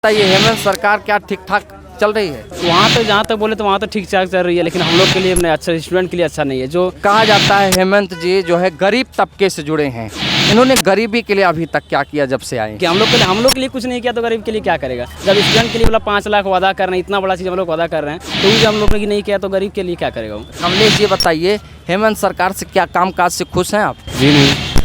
ये हेमंत सरकार क्या ठीक ठाक चल रही है? वहाँ तो जहाँ तक बोले तो वहाँ तो ठीक ठाक चल रही है, लेकिन हम लोग के लिए नहीं अच्छा, स्टूडेंट के लिए अच्छा नहीं है। जो कहा जाता है हेमंत जी जो है गरीब तबके से जुड़े हैं, इन्होंने गरीबी के लिए अभी तक क्या किया जब से आए? कि हम लोग के लिए कुछ नहीं किया तो गरीब के लिए क्या करेगा? जब स्टूडेंट के लिए मतलब 5 लाख वादा कर रहे हैं, इतना बड़ा चीज़ हम लोग वादा कर रहे हैं, तो वो हम लोग ने नहीं किया तो गरीब के लिए क्या करेगा वो? कमलेश जी बताइए, हेमंत सरकार से क्या कामकाज से खुश हैं आप? जी नहीं,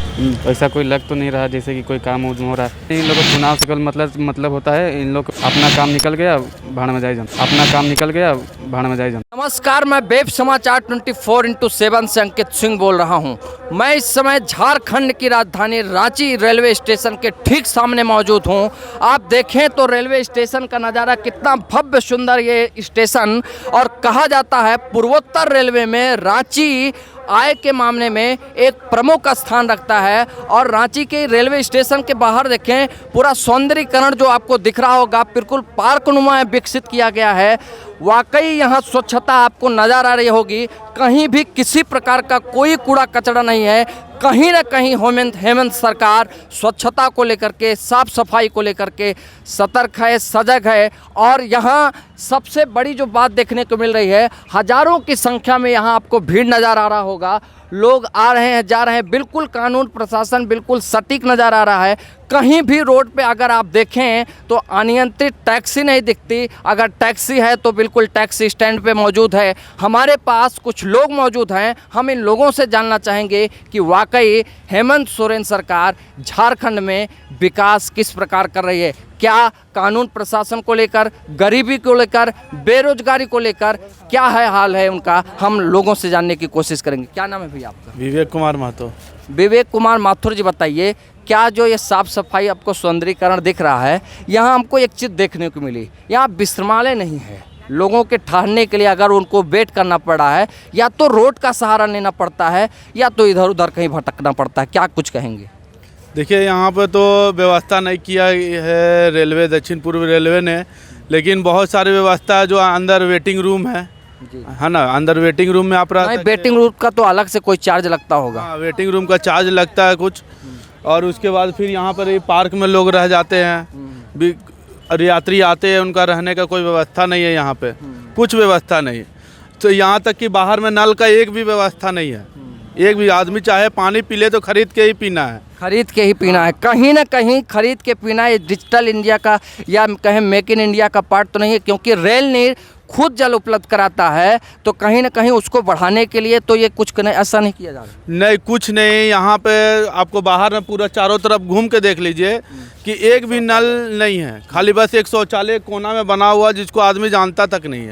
ऐसा कोई लग तो नहीं रहा जैसे कि कोई काम हो रहा है। इन लोगों को चुनाव से मतलब होता है, इन लोग अपना काम निकल गया भाड़ में जाए जान, अपना काम निकल गया भाड़ में जाए जान। नमस्कार, मैं वेब समाचार 24x7 से अंकित सिंह बोल रहा हूं। मैं इस समय झारखंड की राजधानी रांची रेलवे स्टेशन के ठीक सामने मौजूद हूं। आप देखें तो रेलवे स्टेशन का नज़ारा कितना भव्य सुंदर ये स्टेशन, और कहा जाता है पूर्वोत्तर रेलवे में रांची आय के मामले में एक प्रमुख स्थान रखता है। और रांची के रेलवे स्टेशन के बाहर देखें, पूरा सौंदर्यीकरण जो आपको दिख रहा होगा बिल्कुल पार्क नुमा विकसित किया गया है। वाकई यहाँ स्वच्छता आपको नज़र आ रही होगी, कहीं भी किसी प्रकार का कोई कूड़ा कचरा नहीं है। कहीं ना कहीं हेमंत सरकार स्वच्छता को लेकर के, साफ सफाई को लेकर के सतर्क है, सजग है। और यहाँ सबसे बड़ी जो बात देखने को मिल रही है, हजारों की संख्या में यहाँ आपको भीड़ नज़र आ रहा होगा, लोग आ रहे हैं जा रहे हैं, बिल्कुल कानून प्रशासन बिल्कुल सटीक नज़र आ रहा है। कहीं भी रोड पे अगर आप देखें तो अनियंत्रित टैक्सी नहीं दिखती, अगर टैक्सी है तो बिल्कुल टैक्सी स्टैंड पे मौजूद है। हमारे पास कुछ लोग मौजूद हैं, हम इन लोगों से जानना चाहेंगे कि वाकई हेमंत सोरेन सरकार झारखंड में विकास किस प्रकार कर रही है, क्या कानून प्रशासन को लेकर, गरीबी को लेकर, बेरोजगारी को लेकर क्या है हाल है उनका, हम लोगों से जानने की कोशिश करेंगे। क्या नाम है भैया आपका? विवेक कुमार महतो। विवेक कुमार माथुर जी बताइए, क्या जो ये साफ सफाई आपको सौंदर्यीकरण दिख रहा है, यहाँ हमको एक चीज़ देखने को मिली, यहाँ विश्रामालय नहीं है। लोगों के ठहरने के लिए अगर उनको वेट करना पड़ रहा है, या तो रोड का सहारा लेना पड़ता है या तो इधर उधर कहीं भटकना पड़ता है। क्या कुछ कहेंगे? देखिए, यहाँ पे तो व्यवस्था नहीं किया है रेलवे, दक्षिण पूर्व रेलवे ने, लेकिन बहुत सारी व्यवस्था है। जो अंदर वेटिंग रूम है ना, अंदर वेटिंग रूम में आप रह वेटिंग रूम का तो अलग से कोई चार्ज लगता होगा? हाँ, वेटिंग रूम का चार्ज लगता है कुछ। और उसके बाद फिर यहाँ पर ये पार्क में लोग रह जाते हैं, भी यात्री आते हैं, उनका रहने का कोई व्यवस्था नहीं है यहाँ पे, कुछ व्यवस्था नहीं। तो यहाँ तक कि बाहर में नल का एक भी व्यवस्था नहीं है। एक भी आदमी चाहे पानी पी ले तो खरीद के ही पीना है, खरीद के ही पीना है। कहीं ना कहीं खरीद के पीना ये डिजिटल इंडिया का या कहें मेक इन इंडिया का पार्ट तो नहीं है, क्योंकि रेल नीर खुद जल उपलब्ध कराता है, तो कहीं ना कहीं उसको बढ़ाने के लिए तो ये कुछ ऐसा नहीं किया जा रहा। नहीं, कुछ नहीं। यहाँ पे आपको बाहर में पूरा चारों तरफ घूम के देख लीजिए कि एक भी नल नहीं है, खाली बस एक शौचालय कोना में बना हुआ जिसको आदमी जानता तक नहीं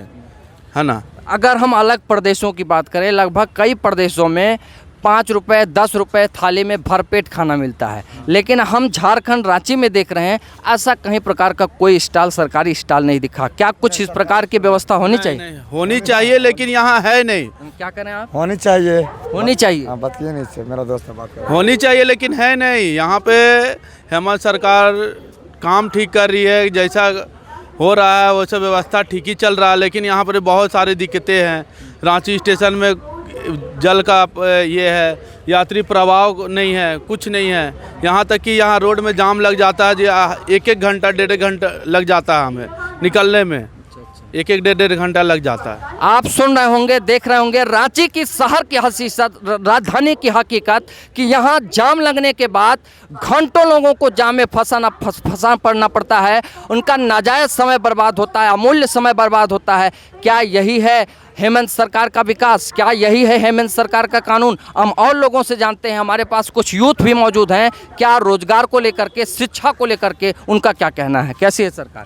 है ना। अगर हम अलग प्रदेशों की बात करें, लगभग कई प्रदेशों में 5 रुपये 10 रुपये थाली में भरपेट खाना मिलता है, लेकिन हम झारखंड रांची में देख रहे हैं ऐसा कहीं प्रकार का कोई स्टॉल, सरकारी स्टॉल नहीं दिखा। क्या कुछ इस प्रकार की व्यवस्था होनी चाहिए? नहीं, होनी चाहिए, लेकिन यहाँ है नहीं। क्या करें आप? होनी चाहिए, होनी चाहिए। बताइए नहीं से, मेरा दोस्त है, बात कर। होनी चाहिए लेकिन है नहीं। यहाँ पे हेमंत सरकार काम ठीक कर रही है, जैसा हो रहा है वैसा व्यवस्था ठीक ही चल रहा है, लेकिन यहाँ पर बहुत सारी दिक्कतें हैं। रांची स्टेशन में जल का ये है, यात्री प्रवाह नहीं है, कुछ नहीं है। यहाँ तक कि यहाँ रोड में जाम लग जाता है, जो 1-1 घंटा 1.5 घंटा लग जाता है हमें निकलने में, 1-1 1.5 घंटा लग जाता है। आप सुन रहे होंगे, देख रहे होंगे रांची की शहर की हकीकत, राजधानी की हकीकत, कि यहाँ जाम लगने के बाद घंटों लोगों को जाम में फंसा पड़ना पड़ता है, उनका नाजायज़ समय बर्बाद होता है, अमूल्य समय बर्बाद होता है। क्या यही है हेमंत सरकार का विकास? क्या यही है हेमंत सरकार का कानून? हम और लोगों से जानते हैं, हमारे पास कुछ यूथ भी मौजूद हैं। क्या रोजगार को लेकर के, शिक्षा को लेकर के उनका क्या कहना है? कैसी है सरकार?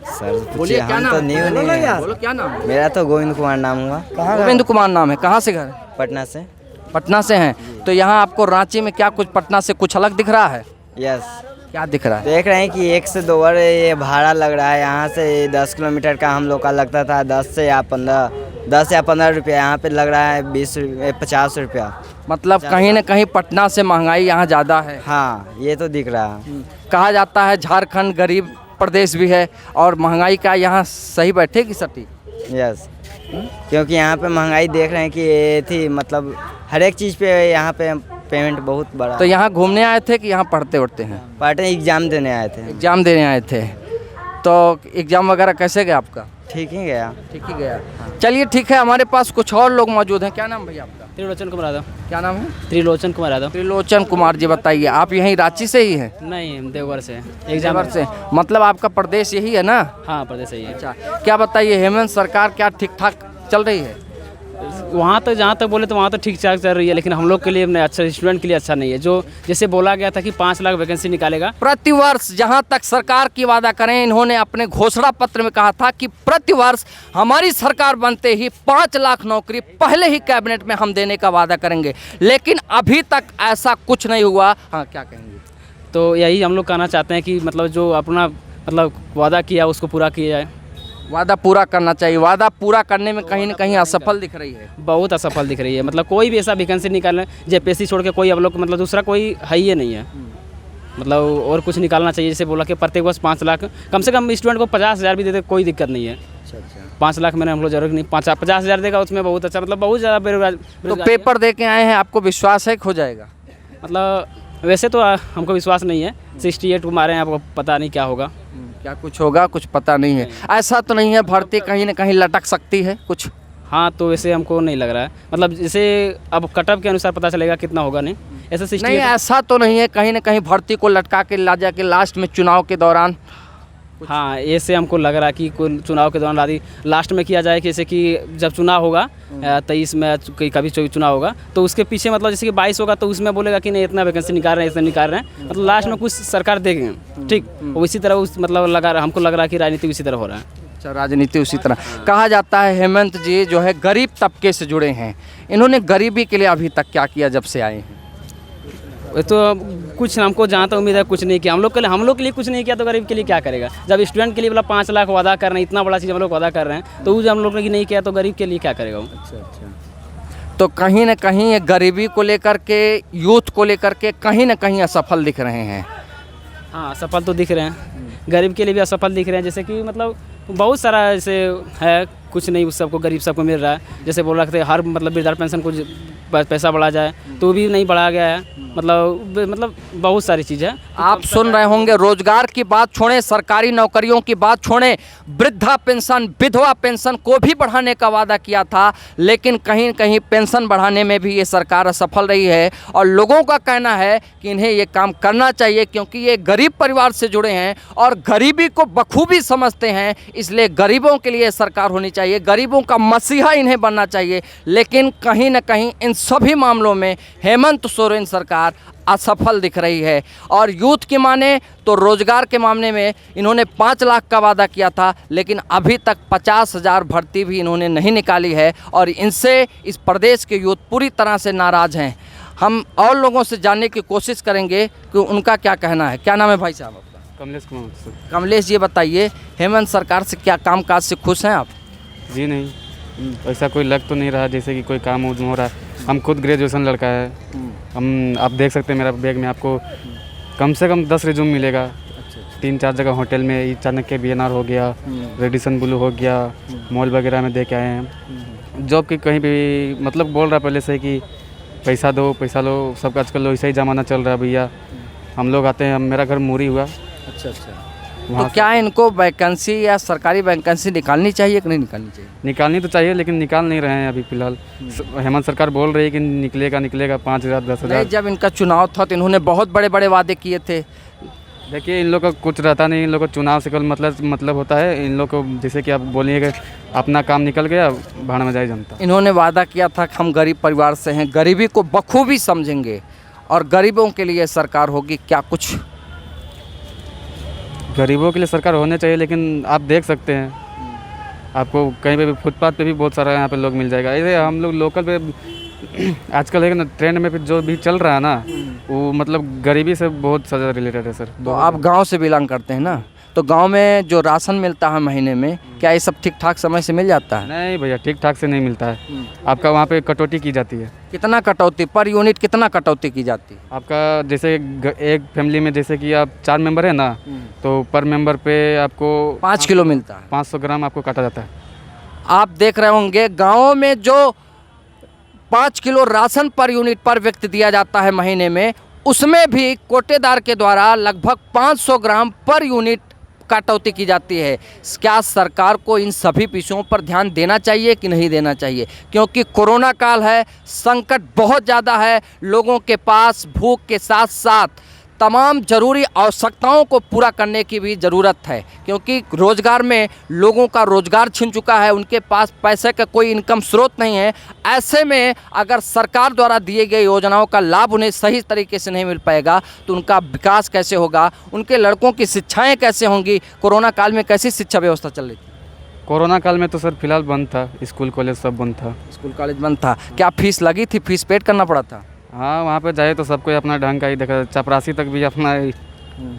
सर बोलिए, क्या नाम? तो न्यू नहीं है। बोलो, क्या नाम है? मेरा तो गोविंद कुमार नाम हुआ। गोविंद कुमार नाम है। कहाँ से घर? पटना से। पटना से हैं। तो यहाँ आपको रांची में क्या कुछ पटना से कुछ अलग दिख रहा है? यस। क्या दिख रहा है? देख रहे हैं कि 1 से 2 बार ये भाड़ा लग रहा है। यहाँ से 10 किलोमीटर का हम लोग का लगता था 10 या 15 रुपया, यहाँ पे लग रहा है 50 रुपया। मतलब कहीं ना कहीं पटना से महंगाई यहाँ ज़्यादा है। हाँ, ये तो दिख रहा है। कहा जाता है झारखंड गरीब प्रदेश भी है, और महंगाई का यहाँ सही बैठेगी सटीक? यस, क्योंकि यहाँ पे महंगाई देख रहे हैं कि ये थी, मतलब हर एक चीज़ पे यहाँ पे पेमेंट बहुत बड़ा। तो यहाँ घूमने आए थे कि यहाँ पढ़ते उठते हैं? पढ़ते एग्ज़ाम देने आए थे। एग्जाम देने आए थे। तो एग्ज़ाम वगैरह कैसे गया आपका? ठीक ही गया। ठीक ही गया। चलिए ठीक है, हमारे पास कुछ और लोग मौजूद हैं। क्या नाम भैया आपका? त्रिलोचन कुमार यादव। क्या नाम है? त्रिलोचन कुमार यादव। त्रिलोचन कुमार जी, बताइए आप यहीं रांची से ही हैं? नहीं, हम देवघर से एग्जाम से, मतलब आपका प्रदेश यही है ना? हाँ, प्रदेश से ही है। अच्छा, क्या बताइए हेमंत सरकार क्या ठीक ठाक चल रही है? वहाँ तक जहाँ तक बोले तो वहाँ तो ठीक ठाक चल रही है, लेकिन हम लोग के लिए अच्छा, स्टूडेंट के लिए अच्छा नहीं है। जो जैसे बोला गया था कि 5 लाख वैकेंसी निकालेगा प्रतिवर्ष, जहां तक सरकार की वादा करें, इन्होंने अपने घोषणा पत्र में कहा था कि प्रतिवर्ष हमारी सरकार बनते ही 5 लाख नौकरी पहले ही कैबिनेट में हम देने का वादा करेंगे, लेकिन अभी तक ऐसा कुछ नहीं हुआ। हाँ, क्या कहेंगे? तो यही हम लोग कहना चाहते हैं कि मतलब जो अपना वादा किया उसको पूरा किया जाए। वादा पूरा करना चाहिए। वादा पूरा करने में कहीं ना कहीं असफल दिख रही है। बहुत असफल दिख रही है। मतलब कोई भी ऐसा वैकेंसी निकाल रहे हैं जेपीएससी छोड़ के, कोई अब लोग मतलब दूसरा कोई है ही नहीं है। मतलब और कुछ निकालना चाहिए। जैसे बोला कि प्रत्येक वर्ष 5 लाख, कम से कम स्टूडेंट को 50,000 भी दे दे, कोई दिक्कत नहीं है। 5 लाख मैंने हम लोग जरूर नहीं, 50,000 देगा उसमें बहुत अच्छा। मतलब बहुत ज़्यादा बेरोजगार। तो पेपर दे के आए हैं, आपको विश्वास है कि हो जाएगा? मतलब वैसे तो हमको विश्वास नहीं है। 68 को मारे हैं, आपको पता नहीं क्या होगा। क्या कुछ होगा, कुछ पता नहीं है। ऐसा तो नहीं है भर्ती कहीं ना कहीं लटक सकती है कुछ? हाँ, तो वैसे हमको नहीं लग रहा है। मतलब जैसे अब कटअप के अनुसार पता चलेगा कितना होगा। नहीं ऐसा सिस्टम नहीं, ऐसा तो नहीं है कहीं ना कहीं भर्ती को लटका के ला जाके लास्ट में चुनाव के दौरान। हाँ, ऐसे हमको लग रहा है कि कोई चुनाव के दौरान आदि लास्ट में किया जाए कि जैसे कि जब चुनाव होगा 23 में कभी चुनाव होगा तो उसके पीछे मतलब जैसे कि 22 होगा तो उसमें बोलेगा कि नहीं इतना वैकेंसी निकाल रहे हैं, इतना निकाल रहे हैं। मतलब लास्ट में कुछ सरकार देंगे, ठीक। उसी तरह उस मतलब हमको लग रहा है कि राजनीति उसी तरह हो रहा है। अच्छा, राजनीति उसी तरह। कहा जाता है हेमंत जी जो है गरीब तबके से जुड़े हैं, इन्होंने गरीबी के लिए अभी तक क्या किया जब से आए हैं? तो कुछ हमको जहाँ तक उम्मीद है कुछ नहीं किया। हम लोग के लिए कुछ नहीं किया तो गरीब के लिए क्या करेगा? जब स्टूडेंट के लिए मतलब 5 लाख वादा कर रहे हैं, इतना बड़ा चीज़ हम लोग वादा कर रहे हैं, तो वो हम लोग ने नहीं किया तो गरीब के लिए क्या करेगा वो? अच्छा। तो कहीं ना कहीं ये गरीबी को लेकर के, यूथ को लेकर के कहीं ना कहीं असफल दिख रहे हैं। हाँ, असफल तो दिख रहे हैं। गरीब के लिए भी असफल दिख रहे हैं। जैसे कि मतलब बहुत सारा ऐसे है, कुछ नहीं उस सबको गरीब सबको मिल रहा है। जैसे बोल रहे थे हर मतलब वृद्धा पेंशन को पैसा बढ़ा जाए तो भी नहीं बढ़ाया गया है। मतलब बहुत सारी चीज़ है। आप सुन रहे होंगे, रोजगार की बात छोड़ें, सरकारी नौकरियों की बात छोड़ें, वृद्धा पेंशन, विधवा पेंशन को भी बढ़ाने का वादा किया था, लेकिन कहीं कहीं पेंशन बढ़ाने में भी ये सरकार असफल रही है। और लोगों का कहना है कि इन्हें ये काम करना चाहिए क्योंकि ये गरीब परिवार से जुड़े हैं और गरीबी को बखूबी समझते हैं, इसलिए गरीबों के लिए सरकार होनी चाहिए, गरीबों का मसीहा इन्हें बनना चाहिए। लेकिन कहीं ना कहीं इन सभी मामलों में हेमंत सोरेन सरकार असफल दिख रही है। और यूथ की माने तो रोजगार के मामले में इन्होंने 5 लाख का वादा किया था, लेकिन अभी तक 50,000 भर्ती भी इन्होंने नहीं निकाली है और इनसे इस प्रदेश के यूथ पूरी तरह से नाराज़ हैं। हम और लोगों से जानने की कोशिश करेंगे कि उनका क्या कहना है। क्या नाम है भाई साहब आपका? कमलेश कुमार सर। कमलेश जी, बताइए हेमंत सरकार से क्या कामकाज से खुश हैं आप? जी नहीं, ऐसा कोई लग तो नहीं रहा जैसे कि कोई काम हो रहा है। हम खुद ग्रेजुएशन लड़का है। हम आप देख सकते हैं मेरा बैग में आपको कम से कम 10 रिज्यूम मिलेगा। 3-4 जगह होटल में, चाणक्य BNR हो गया, रेडिसन ब्लू हो गया, मॉल वगैरह में दे के आए हैं। जॉब की कहीं भी मतलब बोल रहा है पहले से कि पैसा दो, पैसा लो, सबका आजकल वैसा ही ज़माना चल रहा है भैया। हम लोग आते हैं, मेरा घर मूरी हुआ। अच्छा। तो क्या इनको वैकेंसी या सरकारी वैकेंसी निकालनी चाहिए कि नहीं निकालनी चाहिए? निकालनी तो चाहिए, लेकिन निकाल नहीं रहे हैं अभी फ़िलहाल। हेमंत सरकार बोल रही है कि निकलेगा 5,000 10,000। जब इनका चुनाव था तो इन्होंने बहुत बड़े बड़े वादे किए थे। देखिए, इन लोग का कुछ रहता नहीं। इन लोग को चुनाव से केवल मतलब होता है। इन लोग को जैसे कि आप बोलिए कि अपना काम निकल गया, भाड़ में जाए जनता। इन्होंने वादा किया था कि हम गरीब परिवार से हैं, गरीबी को बखूबी समझेंगे और गरीबों के लिए सरकार होगी। क्या कुछ गरीबों के लिए सरकार होने चाहिए, लेकिन आप देख सकते हैं आपको कहीं पे भी फुटपाथ पे भी बहुत सारा यहाँ पे लोग मिल जाएगा। ऐसे हम लोग लोकल पे आजकल है ना ट्रेंड में जो भी चल रहा है ना, वो मतलब गरीबी से बहुत ज़्यादा रिलेटेड है सर। तो आप गांव से बिलोंग करते हैं ना, तो गांव में जो राशन मिलता है महीने में, क्या ये सब ठीक ठाक समय से मिल जाता है? नहीं भैया, ठीक ठाक से नहीं मिलता है। आपका वहाँ पे कटौती की जाती है। कितना कटौती पर यूनिट, कितना कटौती की जाती है? आपका जैसे एक फैमिली में जैसे कि आप 4 मेंबर है ना, तो पर मेंबर पे आपको 5 किलो मिलता है। 500 ग्राम आपको काटा जाता है। आप देख रहे होंगे गाँव में जो 5 किलो राशन पर यूनिट पर व्यक्ति दिया जाता है महीने में, उसमें भी कोटेदार के द्वारा लगभग 500 ग्राम पर यूनिट कटौती की जाती है। क्या सरकार को इन सभी विषयों पर ध्यान देना चाहिए कि नहीं देना चाहिए? क्योंकि कोरोना काल है, संकट बहुत ज़्यादा है, लोगों के पास भूख के साथ साथ तमाम ज़रूरी आवश्यकताओं को पूरा करने की भी ज़रूरत है, क्योंकि रोज़गार में लोगों का रोज़गार छिन चुका है, उनके पास पैसे का कोई इनकम स्रोत नहीं है। ऐसे में अगर सरकार द्वारा दिए गए योजनाओं का लाभ उन्हें सही तरीके से नहीं मिल पाएगा तो उनका विकास कैसे होगा, उनके लड़कों की शिक्षाएँ कैसे होंगी? कोरोना काल में कैसी शिक्षा व्यवस्था चल रही थी? कोरोना काल में तो सर फिलहाल बंद था, स्कूल कॉलेज सब बंद था। स्कूल कॉलेज बंद था। क्या फीस लगी थी? फीस पेड करना पड़ा था? हाँ, वहाँ पे जाए तो सब कोई अपना ढंग का ही देखा, चपरासी तक भी अपना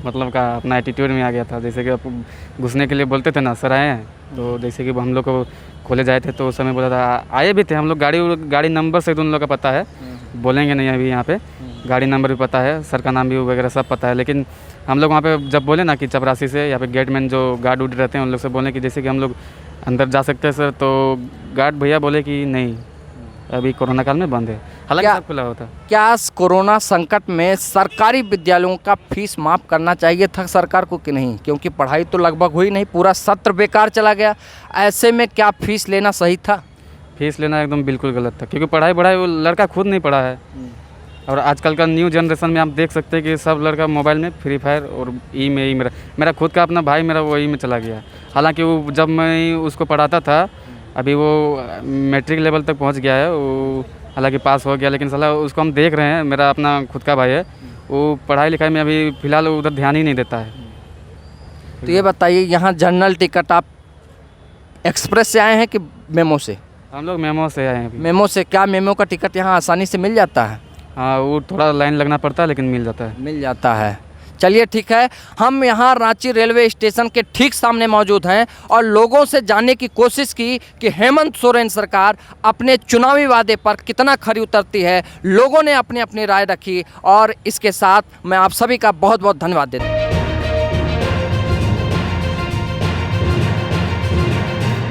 मतलब का अपना एटीट्यूड में आ गया था। जैसे कि आप घुसने के लिए बोलते थे ना, सर आए हैं, तो जैसे कि हम लोग को कॉलेज आए थे तो उस समय बोला था, आए भी थे हम लोग, गाड़ी नंबर से तो उन लोग का पता है, बोलेंगे नहीं अभी यहाँ पे, गाड़ी नंबर भी पता है, सर का नाम भी वगैरह सब पता है। लेकिन हम लोग वहाँ पे जब बोले ना कि चपरासी से या फिर गेटमैन जो गार्ड उड़ रहते हैं उन लोग से बोले कि जैसे कि हम लोग अंदर जा सकते हैं सर, तो गार्ड भैया बोले कि नहीं, अभी कोरोना काल में बंद है, हालांकि सब खुला होता। क्या कोरोना संकट में सरकारी विद्यालयों का फीस माफ़ करना चाहिए था सरकार को कि नहीं? क्योंकि पढ़ाई तो लगभग हुई नहीं, पूरा सत्र बेकार चला गया। ऐसे में क्या फीस लेना सही था? फीस लेना एकदम बिल्कुल गलत था, क्योंकि पढ़ाई वो लड़का खुद नहीं पढ़ा है। और आजकल का न्यू जनरेशन में आप देख सकते हैं कि सब लड़का मोबाइल में फ्री फायर और मेरा खुद का अपना भाई मेरा वो में चला गया। हालांकि वो जब मैं उसको पढ़ाता था, अभी वो मैट्रिक लेवल तक पहुंच गया है, वो हालांकि पास हो गया, लेकिन साला उसको हम देख रहे हैं, मेरा अपना खुद का भाई है, वो पढ़ाई लिखाई में अभी फ़िलहाल उधर ध्यान ही नहीं देता है। तो ये बताइए, यहाँ जनरल टिकट आप एक्सप्रेस से आए हैं कि मेमो से? हम लोग मेमो से आए हैं अभी। मेमो से? क्या मेमो का टिकट यहाँ आसानी से मिल जाता है? हाँ, वो थोड़ा लाइन लगना पड़ता है लेकिन मिल जाता है। मिल जाता है। चलिए ठीक है, हम यहाँ रांची रेलवे स्टेशन के ठीक सामने मौजूद हैं और लोगों से जानने की कोशिश की कि हेमंत सोरेन सरकार अपने चुनावी वादे पर कितना खरी उतरती है। लोगों ने अपनी अपनी राय रखी और इसके साथ मैं आप सभी का बहुत बहुत धन्यवाद देता हूँ।